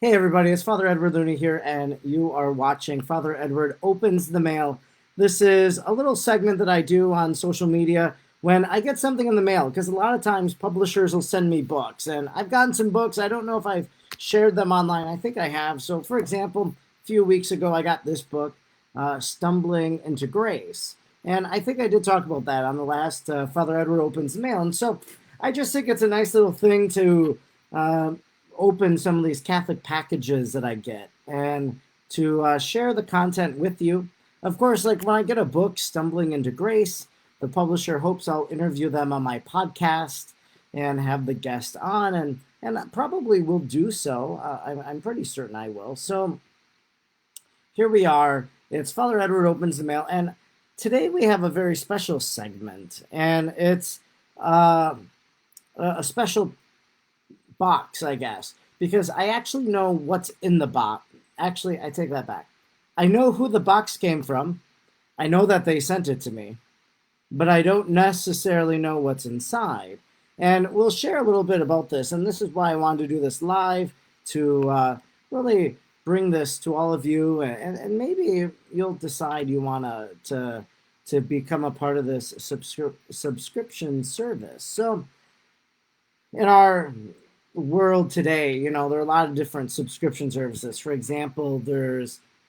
Hey everybody, it's Father Edward Looney here, and you are watching Father Edward Opens the Mail. This is a little segment that I do on social media when I get something in the mail, because a lot of times publishers will send me books, and I've gotten some books. I don't know if I've shared them online. I think I have. So, for example, a few weeks ago, I got this book, Stumbling into Grace. And I think I did talk about that on the last Father Edward Opens the Mail. And so I just think it's a nice little thing to uh, open some of these Catholic packages that I get and to share the content with you. Of course, like when I get a book, Stumbling into Grace, the publisher hopes I'll interview them on my podcast and have the guest on, and I probably will do so. I'm pretty certain I will. So here we are. It's Father Edward Opens the Mail, and today we have a very special segment, and it's a special box, I guess, because I actually know what's in the box. Actually, I take that back. I know who the box came from. I know that they sent it to me, but I don't necessarily know what's inside. And we'll share a little bit about this. And this is why I wanted to do this live to really bring this to all of you. And maybe you'll decide you want to become a part of this subscription service. So in our world today, there are a lot of different subscription services. For example,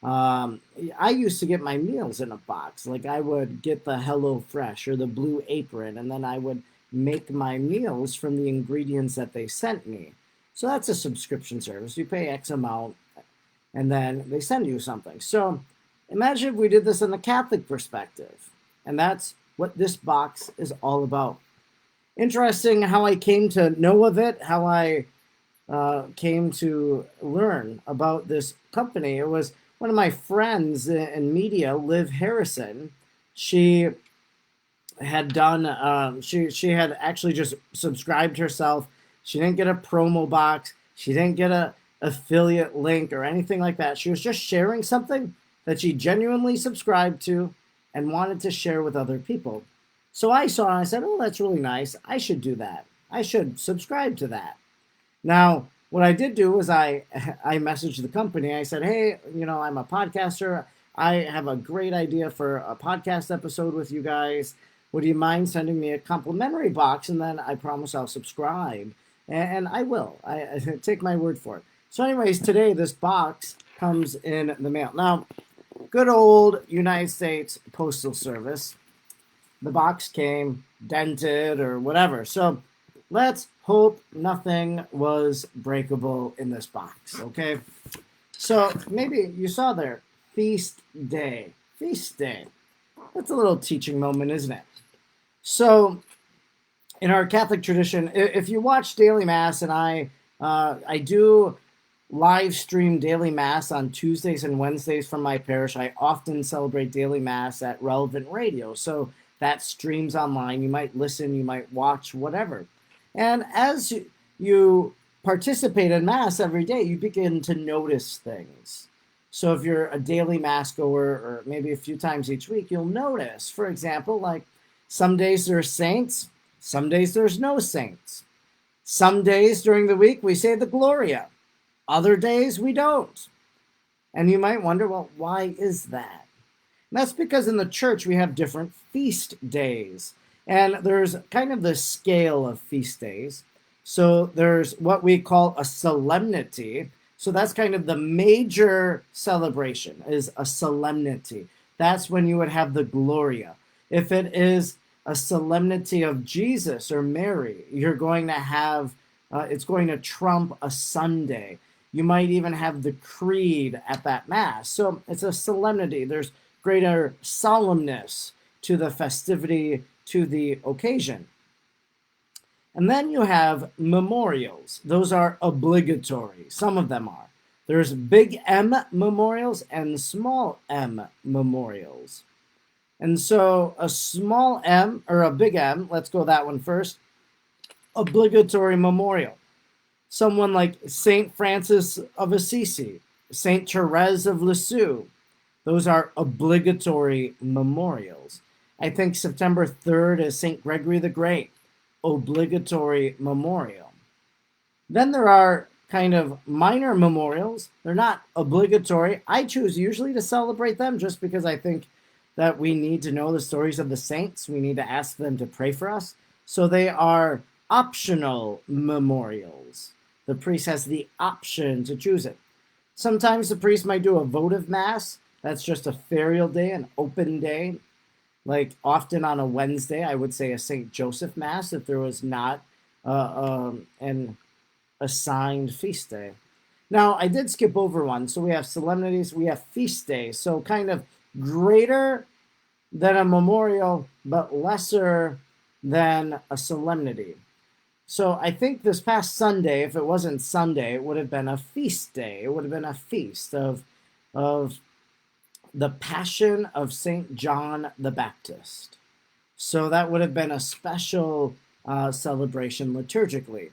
I used to get my meals in a box. Like I would get the Hello Fresh or the Blue Apron, and then I would make my meals from the ingredients that they sent me. So that's a subscription service. You pay X amount, and then they send you something. So imagine if we did this in the Catholic perspective, and that's what this box is all about. Interesting how I came to know of it, how I came to learn about this company. It was one of my friends in media, Liv Harrison. She had done, she had actually just subscribed herself. She didn't get a promo box. She didn't get a affiliate link or anything like that. She was just sharing something that she genuinely subscribed to and wanted to share with other people. So I saw it and I said, oh, that's really nice. I should do that. I should subscribe to that. Now, what I did do was I messaged the company. I said, hey, I'm a podcaster. I have a great idea for a podcast episode with you guys. Would you mind sending me a complimentary box? And then I promise I'll subscribe. And I will. I take my word for it. So anyways, today this box comes in the mail. Now, good old United States Postal Service. The box came dented or whatever. So let's hope nothing was breakable in this box, okay? So maybe you saw there, feast day. Feast day. That's a little teaching moment, isn't it? So in our Catholic tradition, if you watch daily Mass, and I do live stream daily Mass on Tuesdays and Wednesdays from my parish. I often celebrate daily Mass at Relevant Radio. So that streams online. You might listen, you might watch, whatever. And as you participate in Mass every day, you begin to notice things. So if you're a daily Mass goer, or maybe a few times each week, you'll notice, for example, like some days there's saints, some days there's no saints. Some days during the week we say the Gloria, other days we don't. And you might wonder, well, why is that? And that's because in the church we have different feast days. And there's kind of the scale of feast days. So there's what we call a solemnity. So that's kind of the major celebration, is a solemnity. That's when you would have the Gloria. If it is a solemnity of Jesus or Mary, you're going to have, it's going to trump a Sunday. You might even have the creed at that Mass. So it's a solemnity. There's greater solemnness to the festivity, to the occasion. And then you have memorials. Those are obligatory. Some of them are. There's big M memorials and small M memorials. And so a small M, or a big M, let's go that one first, obligatory memorial. Someone like St. Francis of Assisi, St. Therese of Lisieux, those are obligatory memorials. I think September 3rd is St. Gregory the Great, obligatory memorial. Then there are kind of minor memorials. They're not obligatory. I choose usually to celebrate them just because I think that we need to know the stories of the saints. We need to ask them to pray for us. So they are optional memorials. The priest has the option to choose it. Sometimes the priest might do a votive mass. That's just a ferial day, an open day. Like often on a Wednesday, I would say a St. Joseph Mass if there was not an assigned feast day. Now, I did skip over one. So we have solemnities, we have feast days. So kind of greater than a memorial, but lesser than a solemnity. So I think this past Sunday, if it wasn't Sunday, it would have been a feast day. It would have been a feast of the Passion of St. John the Baptist. So that would have been a special celebration liturgically.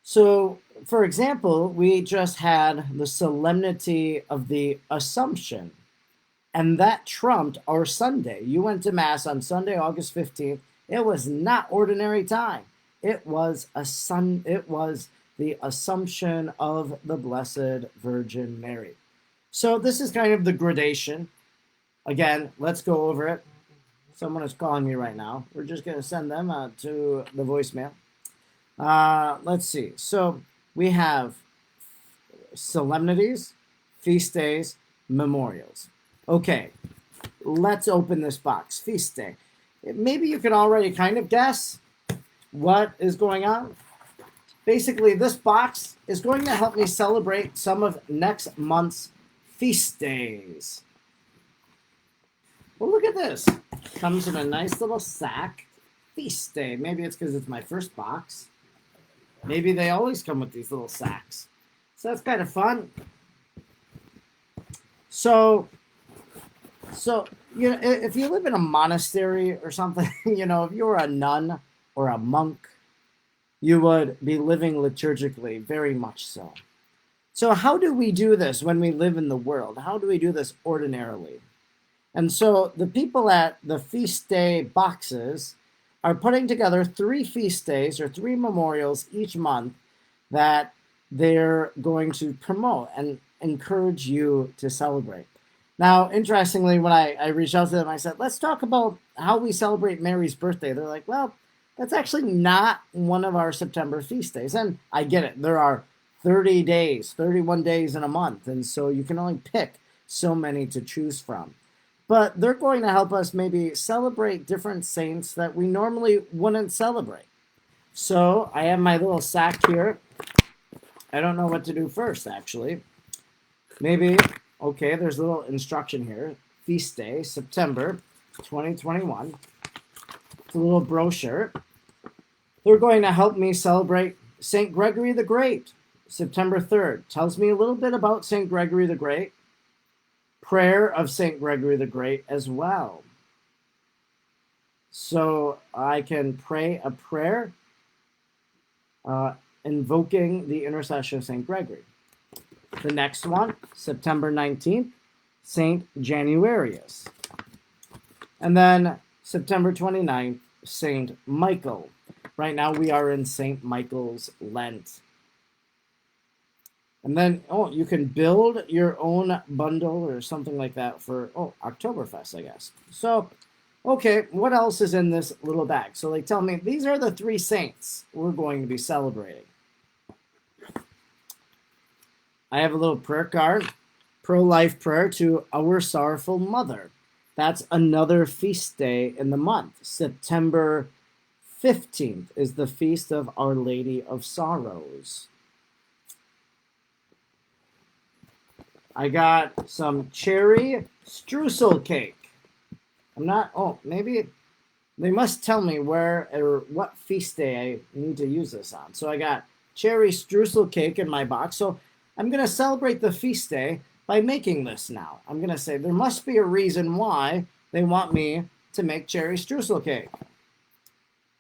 So, for example, we just had the solemnity of the Assumption, and that trumped our Sunday. You went to Mass on Sunday, August 15th. It was not ordinary time. It was the Assumption of the Blessed Virgin Mary. So this is kind of the gradation. Again, let's go over it. Someone is calling me right now. We're just going to send them to the voicemail. Let's see. So we have solemnities, feast days, memorials. Okay, let's open this box. Feast day. Maybe you can already kind of guess what is going on. Basically, this box is going to help me celebrate some of next month's feast days. Well, look at this. Comes in a nice little sack. Feast day. Maybe it's because it's my first box. Maybe they always come with these little sacks. So that's kind of fun. So you know, if you live in a monastery or something, you know, if you were a nun or a monk, you would be living liturgically, very much so. So how do we do this when we live in the world? How do we do this ordinarily? And so the people at the feast day boxes are putting together 3 feast days or 3 memorials each month that they're going to promote and encourage you to celebrate. Now, interestingly, when I reached out to them, I said, let's talk about how we celebrate Mary's birthday. They're like, well, that's actually not one of our September feast days. And I get it. There are 30 days, 31 days in a month. And so you can only pick so many to choose from. But they're going to help us maybe celebrate different saints that we normally wouldn't celebrate. So I have my little sack here. I don't know what to do first, actually. Maybe, okay, there's a little instruction here. Feast day, September 2021. It's a little brochure. They're going to help me celebrate St. Gregory the Great, September 3rd. Tells me a little bit about St. Gregory the Great. Prayer of St. Gregory the Great as well. So I can pray a prayer invoking the intercession of St. Gregory. The next one, September 19th, St. Januarius. And then September 29th, St. Michael. Right now we are in St. Michael's Lent. And then, you can build your own bundle or something like that for, Oktoberfest, I guess. So, okay, what else is in this little bag? So they tell me these are the 3 saints we're going to be celebrating. I have a little prayer card, pro-life prayer to Our Sorrowful Mother. That's another feast day in the month. September 15th is the feast of Our Lady of Sorrows. I got some cherry streusel cake. Maybe they must tell me where or what feast day I need to use this on. So I got cherry streusel cake in my box. So I'm going to celebrate the feast day by making this now. I'm going to say there must be a reason why they want me to make cherry streusel cake.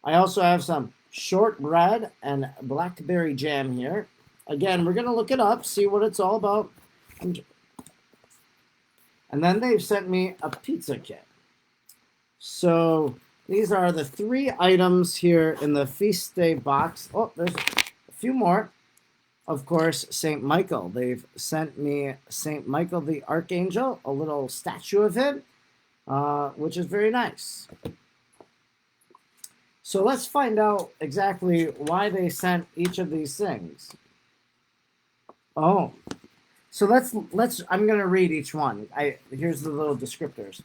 I also have some shortbread and blackberry jam here. Again, we're going to look it up, see what it's all about. And then they've sent me a pizza kit. So these are the 3 items here in the feast day box. Oh, there's a few more. of course, St. Michael. They've sent me St. Michael the Archangel, a little statue of him, which is very nice. So let's find out exactly why they sent each of these things. Oh, so let's. I'm going to read each one. Here's the little descriptors.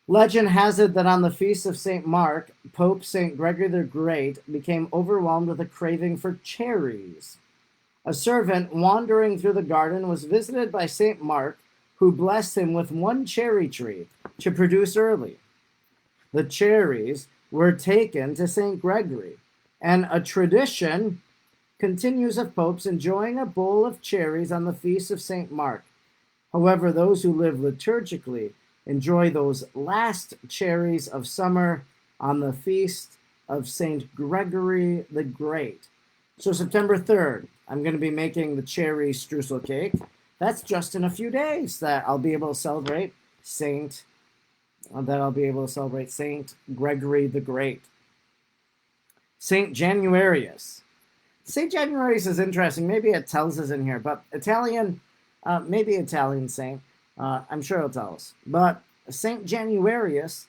Legend has it that on the feast of St. Mark, Pope St. Gregory the Great became overwhelmed with a craving for cherries. A servant wandering through the garden was visited by St. Mark, who blessed him with one cherry tree to produce early. The cherries were taken to St. Gregory, and a tradition continues of popes enjoying a bowl of cherries on the feast of St. Mark. However, those who live liturgically enjoy those last cherries of summer on the feast of St. Gregory the Great. So September 3rd, I'm going to be making the cherry streusel cake. That's just in a few days that I'll be able to celebrate Saint Gregory the Great. Saint Januarius. Saint Januarius is interesting. Maybe it tells us in here, but maybe Italian saint. I'm sure it'll tell us. But Saint Januarius,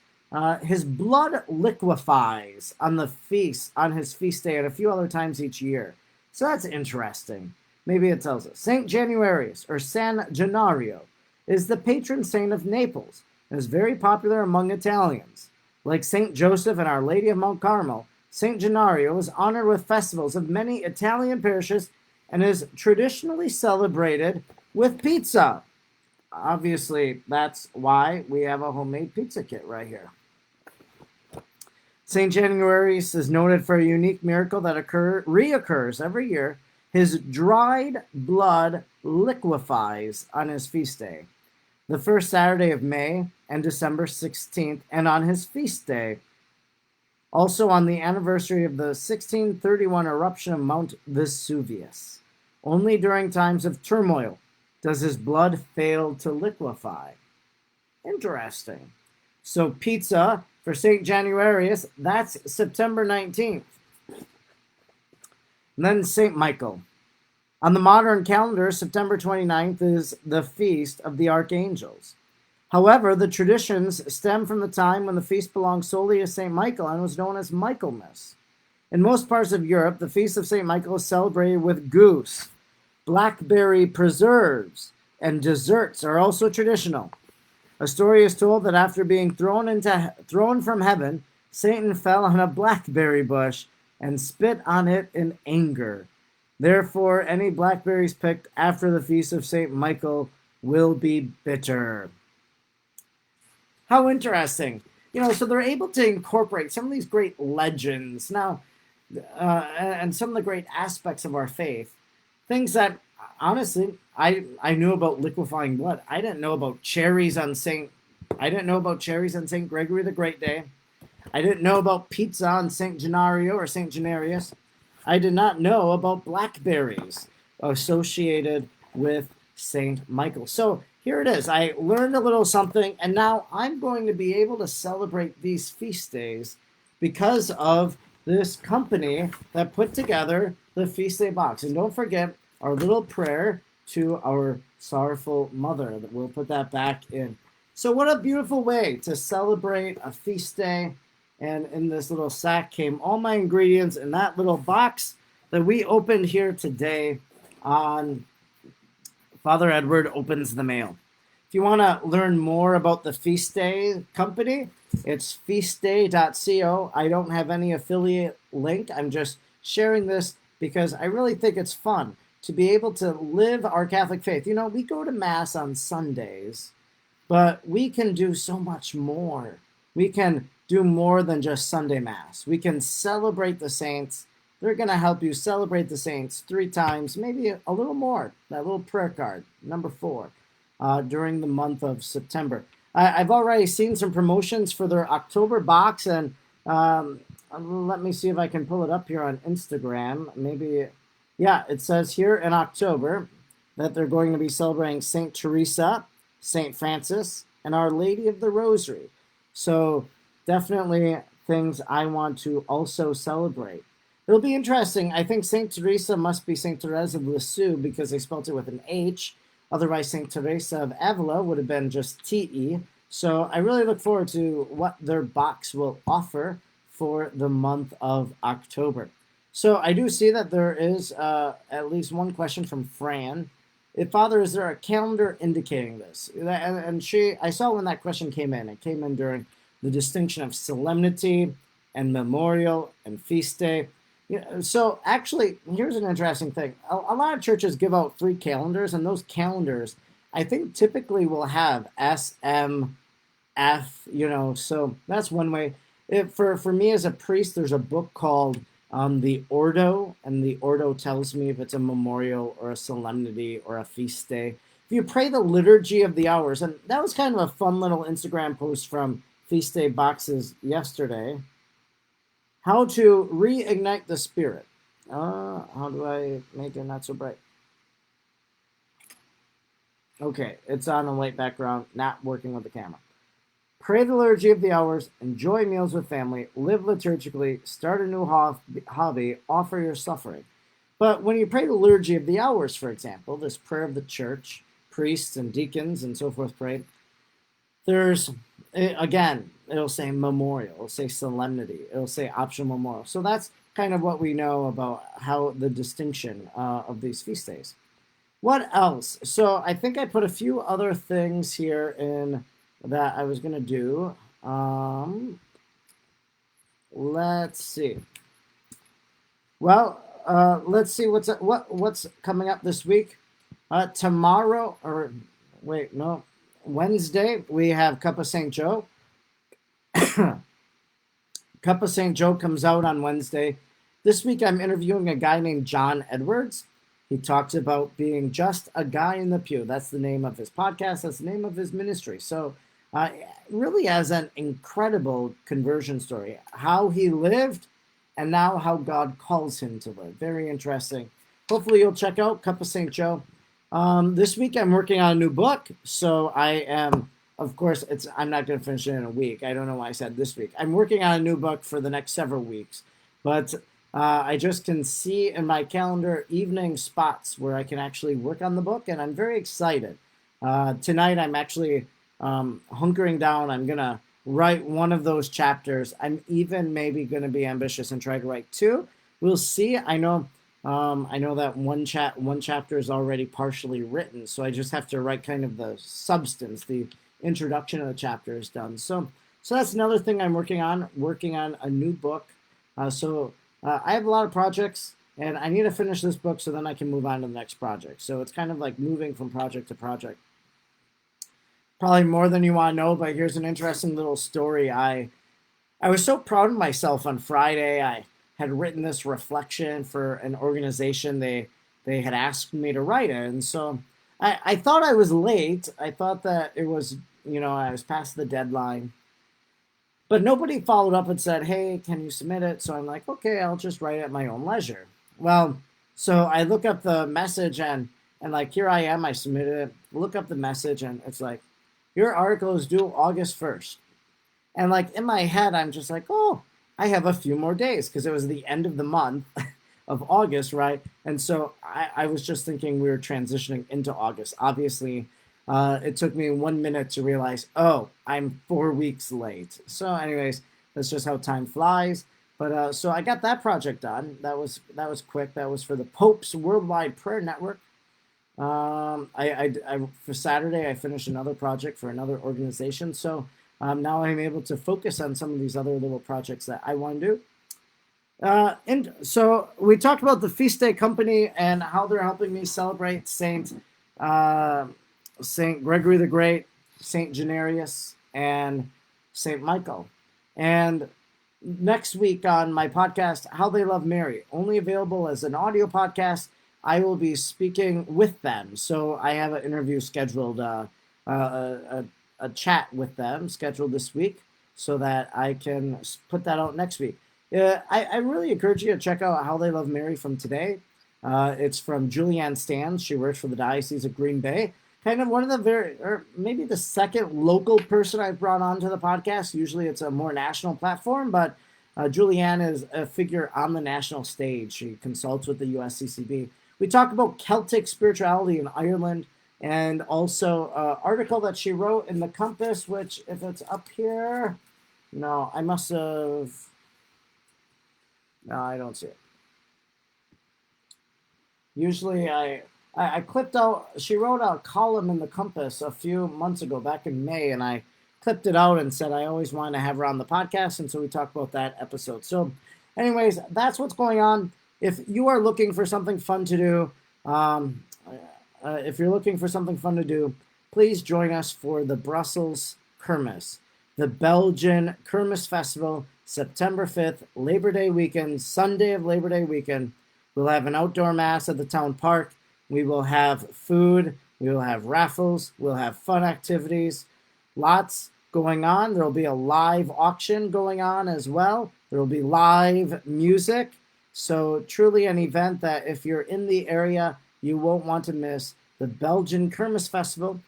his blood liquefies on his feast day, and a few other times each year. So that's interesting. Maybe it tells us. Saint Januarius, or San Gennaro, is the patron saint of Naples and is very popular among Italians. Like Saint Joseph and Our Lady of Mount Carmel, Saint Gennaro is honored with festivals of many Italian parishes and is traditionally celebrated with pizza. Obviously, that's why we have a homemade pizza kit right here. St. Januarius is noted for a unique miracle that reoccurs every year. His dried blood liquefies on his feast day, the first Saturday of May and December 16th, and on his feast day, also on the anniversary of the 1631 eruption of Mount Vesuvius. Only during times of turmoil does his blood fail to liquefy. Interesting. So pizza for St. Januarius, that's September 19th. And then St. Michael. On the modern calendar, September 29th is the Feast of the Archangels. However, the traditions stem from the time when the feast belonged solely to St. Michael and was known as Michaelmas. In most parts of Europe, the Feast of St. Michael is celebrated with goose. Blackberry preserves and desserts are also traditional. A story is told that after being thrown from heaven, Satan fell on a blackberry bush and spit on it in anger. Therefore, any blackberries picked after the feast of St. Michael will be bitter. How interesting. So they're able to incorporate some of these great legends now, and some of the great aspects of our faith. Things that, honestly, I knew about liquefying blood. I didn't know about cherries on St. Gregory the Great Day. I didn't know about pizza on St. Gennaro or St. Gennarius. I did not know about blackberries associated with St. Michael. So here it is. I learned a little something, and now I'm going to be able to celebrate these feast days because of this company that put together the feast day box. And don't forget our little prayer to our sorrowful mother. We'll put that back in. So what a beautiful way to celebrate a feast day. And in this little sack came all my ingredients in that little box that we opened here today on Father Edward Opens the Mail. If you want to learn more about the Feast Day company, it's feastday.co. I don't have any affiliate link. I'm just sharing this because I really think it's fun to be able to live our Catholic faith. We go to Mass on Sundays, but we can do so much more. We can do more than just Sunday Mass. We can celebrate the saints. They're going to help you celebrate the saints 3 times, maybe a little more. That little prayer card, number 4, during the month of September. I've already seen some promotions for their October box, and let me see if I can pull it up here on Instagram. It says here in October that they're going to be celebrating St. Teresa, St. Francis, and Our Lady of the Rosary. So definitely things I want to also celebrate. It'll be interesting. I think Saint Teresa must be Saint Therese of Lisieux because they spelled it with an H. Otherwise, Saint Teresa of Avila would have been just TE. So I really look forward to what their box will offer for the month of October. So I do see that there is at least one question from Fran. Father, is there a calendar indicating this? And I saw when that question came in. It came in during the distinction of solemnity and memorial and feast day. So actually, here's an interesting thing. A lot of churches give out free calendars, and those calendars, I think, typically will have SMF. So that's one way. For me as a priest, there's a book called the Ordo, and the Ordo tells me if it's a memorial or a solemnity or a feast day. If you pray the liturgy of the hours, and that was kind of a fun little Instagram post from Feast Day Boxes yesterday. How to reignite the spirit. How do I make it not so bright? Okay, it's on a white background, not working with the camera. Pray the liturgy of the hours, enjoy meals with family, live liturgically, start a new hobby, offer your suffering. But when you pray the liturgy of the hours, for example, this prayer of the church, priests and deacons and so forth pray, there's, again, it'll say memorial, it'll say solemnity, it'll say optional memorial. So that's kind of what we know about how the distinction of these feast days. What else? So I think I put a few other things here in that I was going to do. Let's see. Well, let's see what's coming up this week. Tomorrow, or wait, no, Wednesday, we have Cup of St. Joe. Cup of St. Joe comes out on Wednesday. This week, I'm interviewing a guy named John Edwards. He talks about being just a guy in the pew. That's the name of his podcast. That's the name of his ministry. So really has an incredible conversion story. How he lived and now how God calls him to live. Very interesting. Hopefully you'll check out Cup of St. Joe. This week I'm working on a new book. So I am, of course, I'm not going to finish it in a week. I don't know why I said this week. I'm working on a new book for the next several weeks. But I just can see in my calendar evening spots where I can actually work on the book, and I'm very excited. Tonight I'm actually hunkering down. I'm going to write one of those chapters. I'm even maybe going to be ambitious and try to write two. We'll see. I know that one chapter is already partially written, so I just have to write kind of the substance. The introduction of the chapter is done. So that's another thing I'm working on a new book. I have a lot of projects, and I need to finish this book so then I can move on to the next project. So it's kind of like moving from project to project. Probably more than you want to know, but here's an interesting little story. I was so proud of myself on Friday. I had written this reflection for an organization. They had asked me to write it, and so I thought I was late. I thought that it was, I was past the deadline. But nobody followed up and said, hey, can you submit it? So I'm like, okay, I'll just write it at my own leisure. Well, so I look up the message and like, here I am, I submitted it. Look up the message and it's like, your article is due August 1st. And like in my head, I'm just like, oh, I have a few more days because it was the end of the month of August, right? And so I was just thinking we were transitioning into August. Obviously, it took me 1 minute to realize, oh, I'm 4 weeks late. So anyways, that's just how time flies. But so I got that project done. That was quick. That was for the Pope's Worldwide Prayer Network. For Saturday, I finished another project for another organization. So now I'm able to focus on some of these other little projects that I want to do. And so we talked about the Feast Day Company and how they're helping me celebrate Saint Gregory the Great, Saint Janarius, and Saint Michael. And next week on my podcast, How They Love Mary, only available as an audio podcast, I will be speaking with them. So I have an interview scheduled, a chat with them scheduled this week so that I can put that out next week. I really encourage you to check out How They Love Mary from today. It's from Julianne Stans. She works for the Diocese of Green Bay. Kind of one of the maybe the second local person I've brought onto the podcast. Usually it's a more national platform, but Julianne is a figure on the national stage. She consults with the USCCB. We talk about Celtic spirituality in Ireland, and also an article that she wrote in the Compass, which, if it's up here, no, I must have, no, I don't see it. Usually I clipped out, she wrote a column in the Compass a few months ago, back in May, and I clipped it out and said I always wanted to have her on the podcast, and so we talked about that episode. So anyways, that's what's going on. If you are looking for something fun to do, please join us for the Brussels Kermis, the Belgian Kermis Festival, September 5th, Labor Day weekend, Sunday of Labor Day weekend. We'll have an outdoor mass at the town park. We will have food. We will have raffles. We'll have fun activities. Lots going on. There will be a live auction going on as well. There will be live music. So truly an event that if you're in the area, you won't want to miss. The Belgian Kermis Festival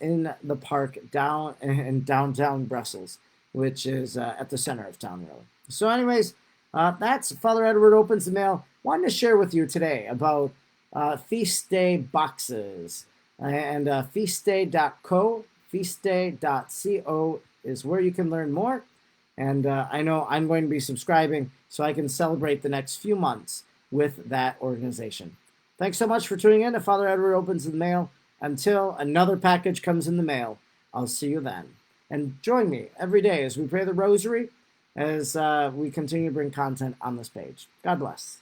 in the park down in downtown Brussels, which is at the center of town, really. So anyways, that's Father Edward Opens the Mail. Wanted to share with you today about feast day boxes, and feastday.co, feastday.co is where you can learn more. And I know I'm going to be subscribing so I can celebrate the next few months with that organization. Thanks so much for tuning in to Father Edward Opens the Mail. Until another package comes in the mail, I'll see you then. And join me every day as we pray the rosary, as we continue to bring content on this page. God bless.